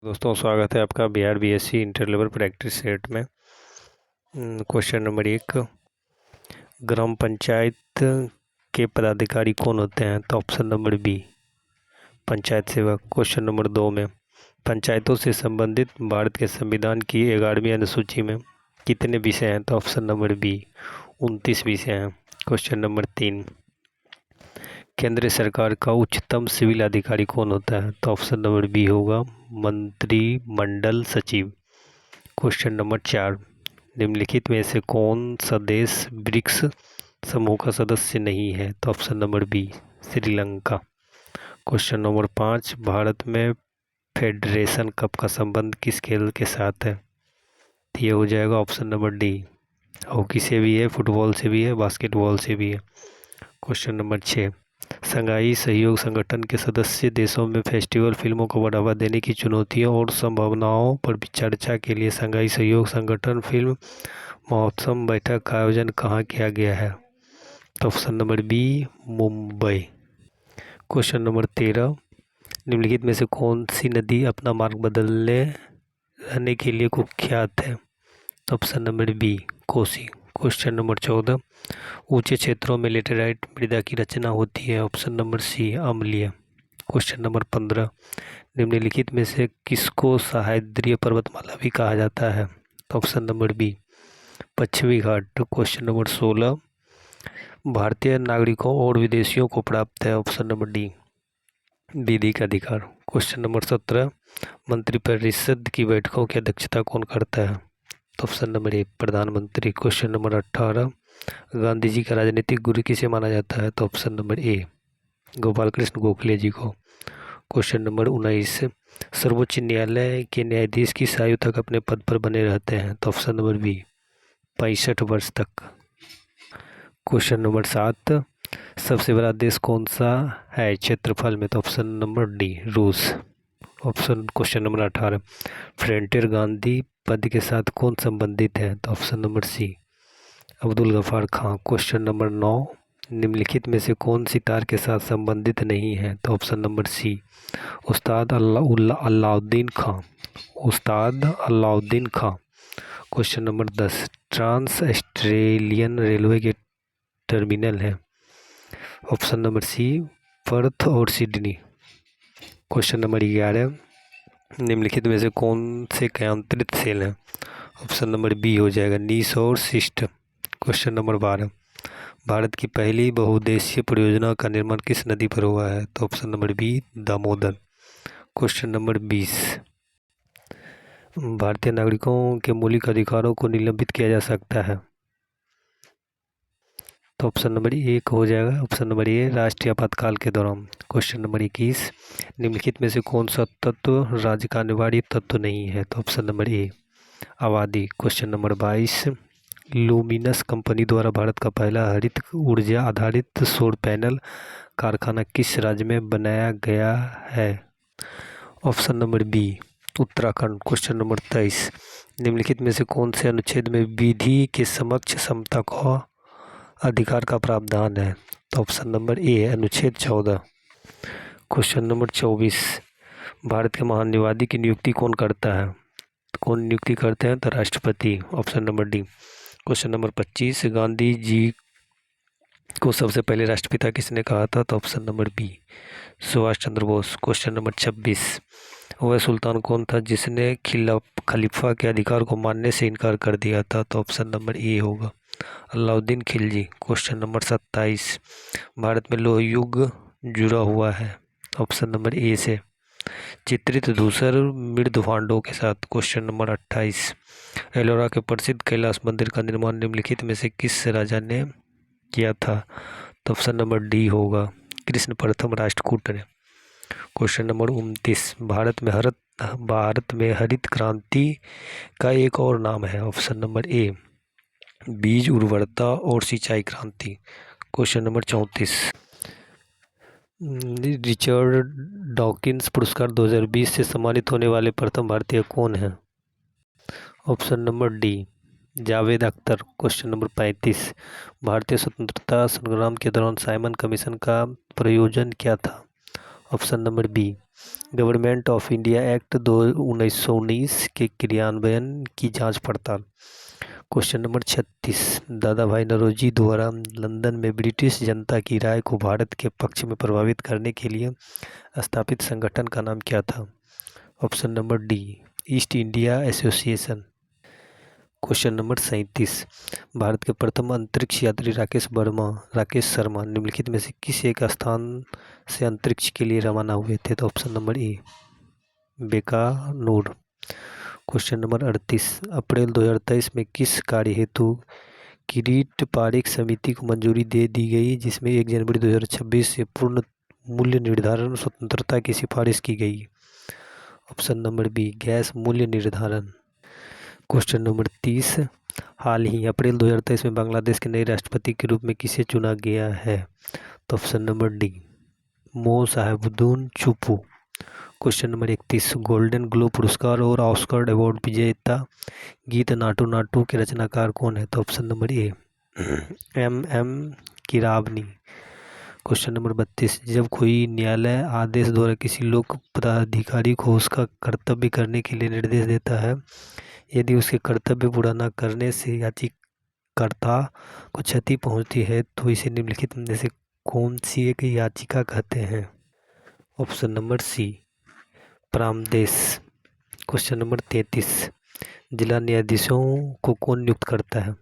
दोस्तों स्वागत है आपका Bihar BSc inter level practice set में। क्वेश्चन नंबर 1, ग्राम पंचायत के पदाधिकारी कौन होते हैं? तो ऑप्शन नंबर बी, पंचायत सेवक। क्वेश्चन नंबर 2 में पंचायतों से संबंधित भारत के संविधान की 11वीं अनुसूची में कितने विषय हैं? तो ऑप्शन नंबर बी, 29 विषय हैं। क्वेश्चन नंबर 3, केंद्र सरकार का उच्चतम सिविल अधिकारी कौन होता है? तो ऑप्शन नंबर बी होगा, मंत्रिमंडल सचिव। क्वेश्चन नंबर 4, निम्नलिखित में से कौन सा देश ब्रिक्स समूह का सदस्य नहीं है? तो option number B, Sri Lanka. Question number 5, Bharat में फेडरेशन कप का संबंध किस खेल के साथ है? तो ये हो जाएगा ऑप्शन नंबर डी, हॉकी से भी है, फुटबॉल से भी है, बास्केटबॉल से भी है। क्वेश्चन नंबर 6, शंघाई सहयोग संगठन के सदस्य देशों में फेस्टिवल फिल्मों को बढ़ावा देने की चुनौतियों और संभावनाओं पर चर्चा के लिए शंघाई सहयोग संगठन फिल्म महोत्सव बैठक का आयोजन कहाँ किया गया है? तो option number B, Mumbai. Question number 13, निम्नलिखित में से कौन सी नदी अपना मार्ग बदलने रहने के लिए कुख्यात है? तो option number B, Kosi. Question number 14, ऊंचे क्षेत्रों में लेटेराइट मृदा की रचना होती है? ऑप्शन नंबर सी, अम्लीय। क्वेश्चन नंबर 15, निम्नलिखित में से किसको सह्याद्री पर्वतमाला भी कहा जाता है? तो ऑप्शन नंबर बी, पश्चिमी घाट। क्वेश्चन नंबर 16, भारतीय नागरिकों और विदेशियों को प्राप्त है? ऑप्शन नंबर डी, विधिक अधिकार। क्वेश्चन नंबर 17, मंत्रिपरिषद की बैठकों की अध्यक्षता कौन करता है? तो ऑप्शन नंबर ए, प्रधानमंत्री। क्वेश्चन नंबर 18, गांधी जी का राजनीतिक गुरु किसे माना जाता है? तो option number A, Gopal Krishna Gokhale ji को। क्वेश्चन नंबर 19, सर्वोच्च न्यायालय के न्यायाधीश किस आयु तक अपने पद पर बने रहते हैं? तो ऑप्शन नंबर बी, 65 वर्ष तक। क्वेश्चन नंबर 7, सबसे बड़ा देश कौन सा है क्षेत्रफल में? तो ऑप्शन नंबर डी, रूस। क्वेश्चन नंबर 18, फ्रंटियर गांधी पद के साथ कौन संबंधित है? तो option number C, Abdul Ghaffar Khan. Question number 9, निम्नलिखित में से कौन सितार के साथ संबंधित नहीं है? तो option number C, Ustad Alauddin Khan. Question number 10, trans Australian railway के टर्मिनल है? ऑप्शन नंबर सी, पर्थ और सिडनी। क्वेश्चन नंबर 11, निम्नलिखित में से कौन से केंद्रित सेल हैं? ऑप्शन नंबर बी हो जाएगा, नीस और सिस्ट। क्वेश्चन नंबर 12, भारत की पहली बहुउद्देशीय परियोजना का निर्माण किस नदी पर हुआ है? तो option number B, Damodar. Question number 20, भारतीय नागरिकों के मौलिक अधिकारों को निलंबित किया जा सकता है? तो ऑप्शन नंबर एक हो जाएगा, ऑप्शन नंबर ए, राष्ट्रीय आपातकाल के दौरान। क्वेश्चन नंबर 21, निम्नलिखित में से कौन सा तत्व राज्य का अनिवार्य तत्व नहीं है? तो ऑप्शन नंबर ए, आबादी। क्वेश्चन नंबर 22, लुमिनस कंपनी द्वारा भारत का पहला हरित ऊर्जा आधारित सौर पैनल कारखाना किस राज्य में बनाया गया है? Option number B, Uttarakhand. Question number 23, निम्नलिखित में से कौन से अनुच्छेद में विधि के समक्ष समता का अधिकार का प्रावधान है? तो ऑप्शन नंबर ए, अनुच्छेद 14। क्वेश्चन नंबर 24, भारत के महान निवादी की नियुक्ति कौन करता है? कौन नियुक्ति करते हैं? तो राष्ट्रपति। Option number D. Question number 25, Gandhi ji को सबसे पहले राष्ट्रपिता किसने कहा था? तो option number B, Subhash Chandra Bose. Question number 26, वह सुल्तान कौन था जिसने खलीफा के अधिकार को मानने से इनकार कर दिया था? तो ऑप्शन नंबर ए होगा, अलाउद्दीन खिलजी। क्वेश्चन नंबर 27, भारत में लौह युग जुड़ा हुआ है? ऑप्शन नंबर ए से, चित्रित धूसर मृदभांडों के साथ। क्वेश्चन नंबर 28, एलोरा के प्रसिद्ध कैलाश मंदिर का निर्माण निम्नलिखित में से किस राजा ने किया था? तो ऑप्शन नंबर डी होगा, कृष्ण प्रथम राष्ट्रकूट ने। क्वेश्चन नंबर 29, भारत में हरित क्रांति का एक और नाम है? ऑप्शन नंबर ए, बीज उर्वरता और सिंचाई क्रांति। क्वेश्चन नंबर 34, रिचर्ड डॉकिंस पुरस्कार 2020 से सम्मानित होने वाले प्रथम भारतीय कौन हैं? Option number D, Javed Akhtar. Question number 35, भारतीय स्वतंत्रता संग्राम के दौरान साइमन कमीशन का प्रयोजन क्या था? Option number B government of India act 1919 के क्रियान्वयन की जांच पड़ताल। क्वेश्चन नंबर 36 दादा भाई नौरोजी द्वारा लंदन में ब्रिटिश जनता की राय को भारत के पक्ष में प्रभावित करने के लिए स्थापित संगठन का नाम क्या था। Option number D east India association. Question number 37 Bharat के प्रथम अंतरिक्ष यात्री राकेश शर्मा निम्नलिखित में से किस एक स्थान से अंतरिक्ष के लिए रवाना हुए थे। तो ऑप्शन नंबर ए बीकानेर। क्वेश्चन नंबर 38 अप्रैल 2023 में किस कार्य हेतु किरीट पारिक समिति को मंजूरी दे दी गई, जिसमें 1 जनवरी 2026 से पूर्ण मूल्य निर्धारण स्वतंत्रता की सिफारिश की गई। ऑप्शन नंबर बी गैस मूल्य निर्धारण। क्वेश्चन नंबर 30 हाल ही अप्रैल 2023 में बांग्लादेश के नए राष्ट्रपति के रूप में किसे चुना गया है। तो option number D Md Sahebuddin Chuppu. Question number 31 golden globe पुरस्कार और ऑस्कर अवार्ड विजेता गीत नाटू नाटू के रचनाकार कौन है। तो option number A M Keeravani. Question number 32 जब कोई न्यायालय आदेश द्वारा किसी लोक पदाधिकारी को उसका कर्तव्य करने के लिए निर्देश देता है, यदि उसके कर्तव्य पूरा न करने से याचिकाकर्ता को क्षति पहुंचती है, तो इसे निम्नलिखित में से कौन सी एक याचिका कहते हैं। ऑप्शन नंबर सी प्रामदेश। क्वेश्चन नंबर 33 जिला न्यायाधीशों को कौन नियुक्त करता है।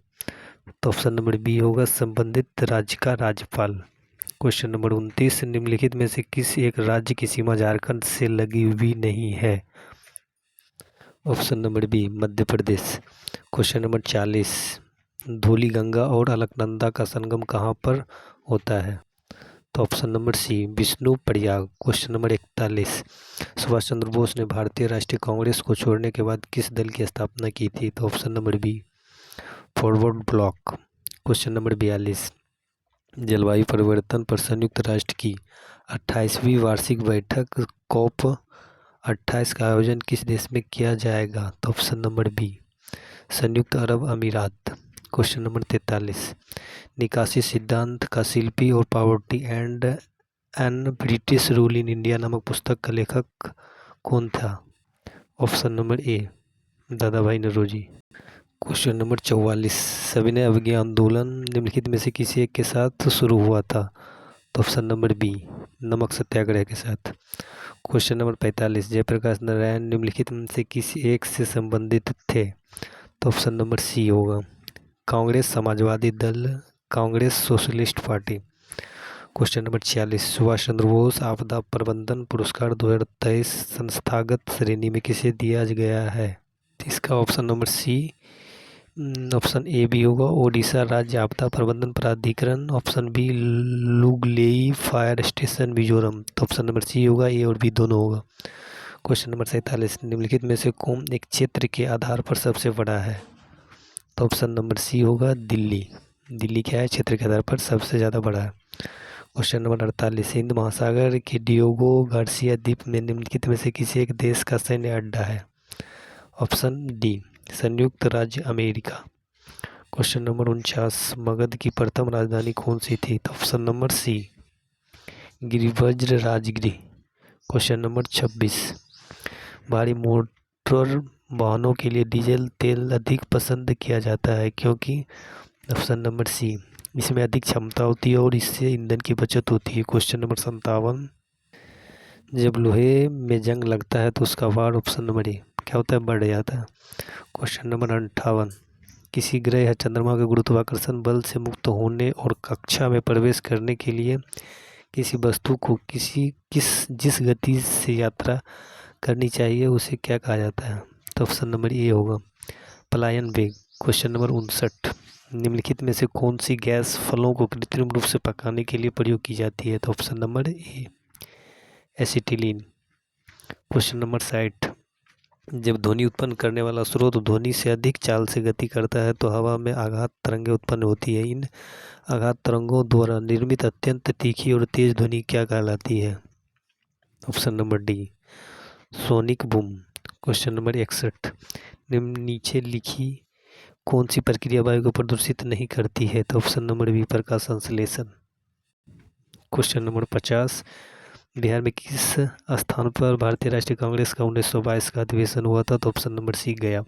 तो ऑप्शन नंबर बी होगा संबंधित राज्य का राज्यपाल। क्वेश्चन नंबर 29 निम्नलिखित में से किस एक राज्य की सीमा झारखंड से लगी हुई नहीं है। Option number B Madhya Pradesh. Question number 40 Dhauli Ganga और अलकनंदा का संगम कहाँ पर होता है। तो option number C Vishnu Prayag. Question number 41 Subhash Chandra Bose ने भारतीय राष्ट्रीय कांग्रेस को छोड़ने के बाद किस दल की स्थापना की थी। तो option number B Forward Bloc. Question number 42 जलवायु परिवर्तन पर संयुक्त राष्ट्र की 28वीं वार्षिक बैठक COP 28 का आयोजन किस देश में किया जाएगा। तो ऑप्शन नंबर बी संयुक्त अरब अमीरात। क्वेश्चन नंबर 43 निकासी सिद्धांत का शिल्पी और poverty and un British rule in India नामक पुस्तक का लेखक कौन था। ऑप्शन नंबर ए दादा भाई नौरोजी। क्वेश्चन नंबर 44 सविनय अवज्ञा आंदोलन निम्नलिखित में से किसी एक के साथ शुरू हुआ था। तो ऑप्शन नंबर बी नमक सत्याग्रह के साथ। क्वेश्चन नंबर 45 जयप्रकाश नारायण निम्नलिखित में से किसी एक से संबंधित थे। तो ऑप्शन नंबर सी होगा कांग्रेस समाजवादी दल Congress socialist party. Question number 46 Subhash Chandra Bose आपदा प्रबंधन पुरस्कार 2023 संस्थागत श्रेणी में किसे दिया गया है। इसका option number C option A भी होगा ओडिशा राज्य आपदा प्रबंधन प्राधिकरण। Option B Lunglei fire station Mizoram. तो ऑप्शन नंबर सी होगा, ए और बी दोनों होगा। क्वेश्चन नंबर 47 निम्नलिखित में से कौन एक क्षेत्र के आधार पर सबसे बड़ा है। तो ऑप्शन नंबर सी होगा दिल्ली। दिल्ली क्या है क्षेत्र के आधार पर सबसे ज़्यादा बड़ा है। क्वेश्चन नंबर 48 हिंद महासागर के डियोगो गार्सिया द्वीप में निम्नलिखित में से किसी एक देश का सैन्य अड्डा है। ऑप्शन डी संयुक्त राज्य अमेरिका। क्वेश्चन नंबर 49 मगध की प्रथम राजधानी कौन सी थी। तो option number C Girivraj Rajgiri. Question number 26 भारी मोटर वाहनों के लिए डीजल तेल अधिक पसंद किया जाता है क्योंकि। ऑप्शन नंबर सी इसमें अधिक क्षमता होती है और इससे ईंधन की बचत होती है। क्वेश्चन नंबर 57 जब लोहे में जंग लगता है तो उसका भार। ऑप्शन नंबर ए क्या होता है बढ़ जाता है। क्वेश्चन नंबर 58 किसी ग्रह या चंद्रमा के गुरुत्वाकर्षण बल से मुक्त होने और कक्षा में प्रवेश करने के लिए किसी वस्तु को जिस गति से यात्रा करनी चाहिए उसे क्या कहा जाता है। तो ऑप्शन नंबर ए होगा पलायन वेग। क्वेश्चन नंबर 59 निम्नलिखित में से कौन सी गैस फलों को कृत्रिम रूप से पकाने के लिए प्रयोग की जाती है। तो ऑप्शन नंबर ए एसिटिलीन। क्वेश्चन नंबर 60 जब ध्वनि उत्पन्न करने वाला स्रोत ध्वनि से अधिक चाल से गति करता है तो हवा में आघात तरंगें उत्पन्न होती है। इन आघात तरंगों द्वारा निर्मित अत्यंत तीखी और तेज ध्वनि क्या कहलाती है। Option number D sonic boom. Question number 61 नीचे लिखी कौन सी प्रक्रिया वायु को प्रदूषित नहीं करती है। तो ऑप्शन नंबर बी प्रकाश संश्लेषण। क्वेश्चन नंबर 50 बिहार में किस स्थान पर भारतीय राष्ट्रीय कांग्रेस का 1922 का अधिवेशन हुआ था? तो ऑप्शन नंबर सी गया।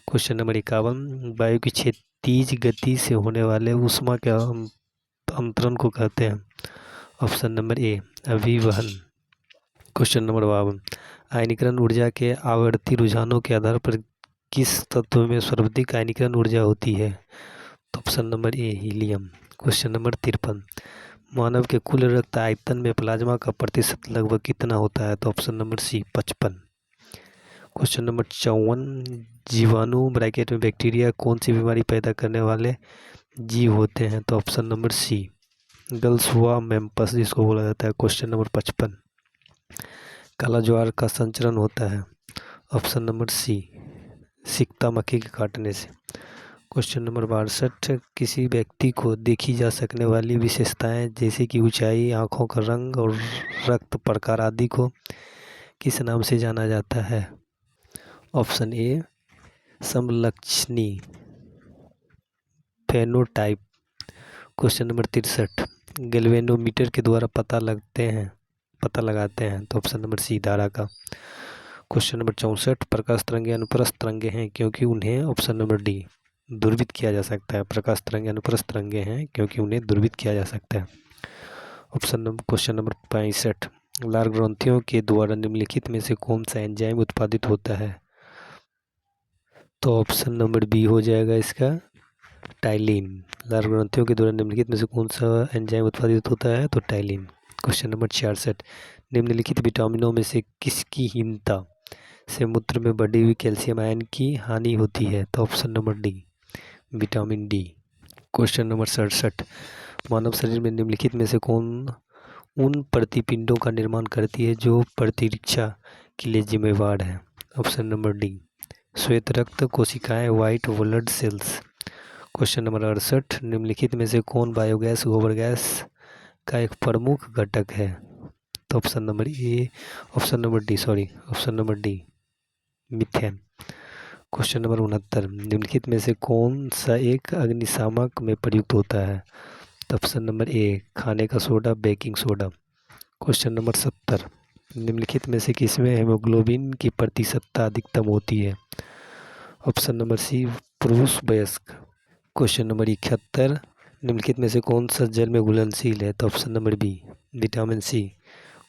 क्वेश्चन नंबर 51, वायु की क्षैतिज गति से होने वाले ऊष्मा के अंतरण को कहते हैं? ऑप्शन नंबर ए अभिवहन। क्वेश्चन नंबर 52, आयनीकरण ऊर्जा के आवर्ती रुझानों के आधार पर किस तत्व में सर्वाधिक आयनीकरण ऊर्जा होती है? तो ऑप्शन नंबर ए हीलियम। क्वेश्चन नंबर 53, मानव के कुल रक्त आयतन में प्लाज्मा का प्रतिशत लगभग कितना होता है? तो option number C 55। Question number 54, जीवाणु ब्रैकेट में बैक्टीरिया कौन सी बीमारी पैदा करने वाले जीव होते हैं? तो ऑप्शन नंबर सी गल्सुआ मेम्पस जिसको बोला जाता है। क्वेश्चन नंबर 55, काला ज्वार का संचरण होता है? ऑप्शन नंबर सी सिकता मक्खी के काटने से। क्वेश्चन नंबर 62, किसी व्यक्ति को देखी जा सकने वाली विशेषताएं जैसे कि ऊंचाई, आँखों का रंग और रक्त प्रकार आदि को किस नाम से जाना जाता है? ऑप्शन ए समलक्षणी फेनोटाइप। क्वेश्चन नंबर 63, गैल्वेनोमीटर के द्वारा पता लगाते हैं? तो ऑप्शन नंबर सी धारा का। क्वेश्चन नंबर 64, प्रकाश तरंगे अनुप्रस्थ तरंगे हैं क्योंकि उन्हें ऑप्शन नंबर डी दूरबीत किया जा सकता है। प्रकाश तरंगे अनुप्रस्थ तरंगे हैं क्योंकि उन्हें दूरबीत किया जा सकता है। क्वेश्चन नंबर 65, लार ग्रंथियों के द्वारा निम्नलिखित में से कौन सा एंजाइम उत्पादित होता है? तो ऑप्शन नंबर बी हो जाएगा इसका टाइलिन। लार ग्रंथियों के द्वारा निम्नलिखित में से कौन सा एंजाइम उत्पादित होता है? तो टाइलिन। क्वेश्चन नंबर 66, निम्नलिखित विटामिनों में से किसकी हीनता से मूत्र में बढ़ी हुई कैल्शियम आयन की हानि होती है? तो option number D vitamin D. Question number 67, मानव शरीर में निम्नलिखित में से कौन उन प्रतिपिंडों का निर्माण करती है जो प्रतिरक्षा के लिए जिम्मेवार है? ऑप्शन नंबर डी श्वेत रक्त कोशिकाएं, white blood cells. Question number 68, निम्नलिखित में से कौन बायोगैस गोबर गैस का एक प्रमुख घटक है? तो option number D methane. Question number 69, निम्नलिखित में से कौन सा एक अग्निशामक में प्रयुक्त होता है? तो ऑप्शन नंबर ए खाने का soda, baking soda. Question number 70, निम्नलिखित में से किसमें हेमोग्लोबिन की प्रतिशतता अधिकतम होती है? ऑप्शन नंबर सी पुरुष वयस्क। क्वेश्चन नंबर 71, निम्नलिखित में से कौन सा जल में घुलनशील है? तो option number B vitamin C.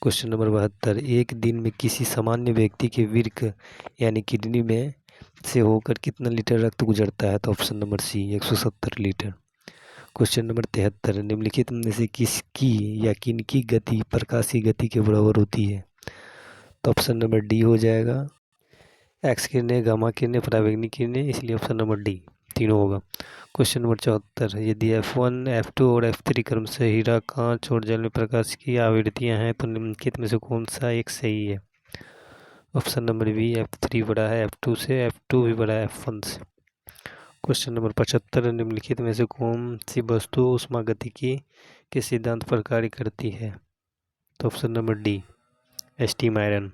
Question number 72, एक दिन में किसी सामान्य व्यक्ति के वृक्क यानी किडनी में से होकर कितना लीटर रक्त गुजरता है? तो option number C 170 litre. Question number 73, निम्नलिखित में से किसकी या किनकी गति प्रकाश की गति के बराबर होती है? तो ऑप्शन नंबर डी हो जाएगा एक्स किरणें, गामा किरणें, पराबैंगनी किरणें, इसलिए ऑप्शन नंबर डी तीनों होगा। क्वेश्चन नंबर 74, यदि F1, F2 और F3 क्रम से हीरा, कांच और जल में प्रकाश की आवृत्तियां हैं तो निम्नलिखित में से कौन सा एक सही है? ऑप्शन नंबर बी F3 बड़ा है F2 से, F2 भी बड़ा है F1 से। क्वेश्चन नंबर 75, निम्नलिखित में से कौन सी वस्तु ऊष्मागतिकी के सिद्धांत पर कार्य करती है? तो option number D steam iron.